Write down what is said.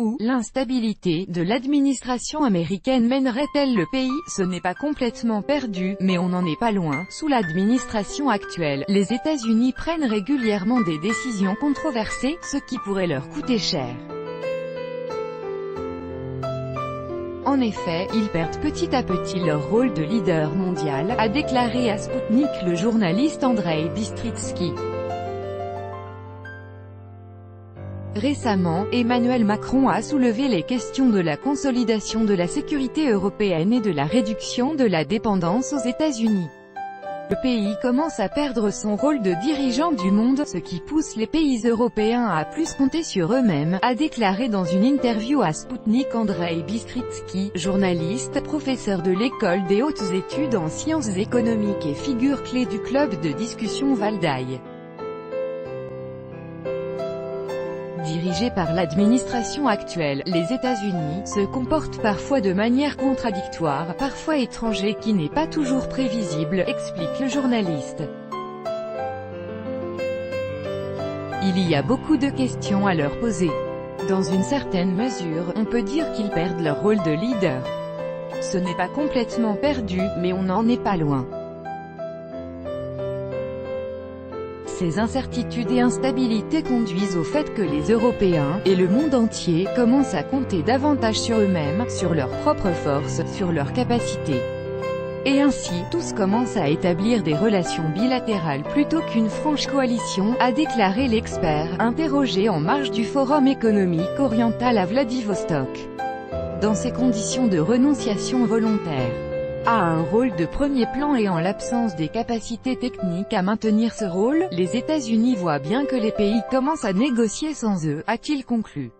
Où l'instabilité de l'administration américaine mènerait-elle le pays? Ce n'est pas complètement perdu, mais on n'en est pas loin. Sous l'administration actuelle, les États-Unis prennent régulièrement des décisions controversées, ce qui pourrait leur coûter cher. En effet, ils perdent petit à petit leur rôle de leader mondial, a déclaré à Sputnik le journaliste Andrei Bistritsky. Récemment, Emmanuel Macron a soulevé les questions de la consolidation de la sécurité européenne et de la réduction de la dépendance aux États-Unis. Le pays commence à perdre son rôle de dirigeant du monde, ce qui pousse les pays européens à plus compter sur eux-mêmes, a déclaré dans une interview à Sputnik Andrei Bistritsky, journaliste, professeur de l'école des hautes études en sciences économiques et figure clé du club de discussion Valdai. Dirigés par l'administration actuelle, les États-Unis se comportent parfois de manière contradictoire, parfois étranger qui n'est pas toujours prévisible, explique le journaliste. Il y a beaucoup de questions à leur poser. Dans une certaine mesure, on peut dire qu'ils perdent leur rôle de leader. Ce n'est pas complètement perdu, mais on n'en est pas loin. Ces incertitudes et instabilités conduisent au fait que les Européens, et le monde entier, commencent à compter davantage sur eux-mêmes, sur leurs propres forces, sur leurs capacités. Et ainsi, tous commencent à établir des relations bilatérales plutôt qu'une franche coalition, a déclaré l'expert, interrogé en marge du Forum économique oriental à Vladivostok. Dans ces conditions de renonciation volontaire a un rôle de premier plan et en l'absence des capacités techniques à maintenir ce rôle, les États-Unis voient bien que les pays commencent à négocier sans eux, a-t-il conclu.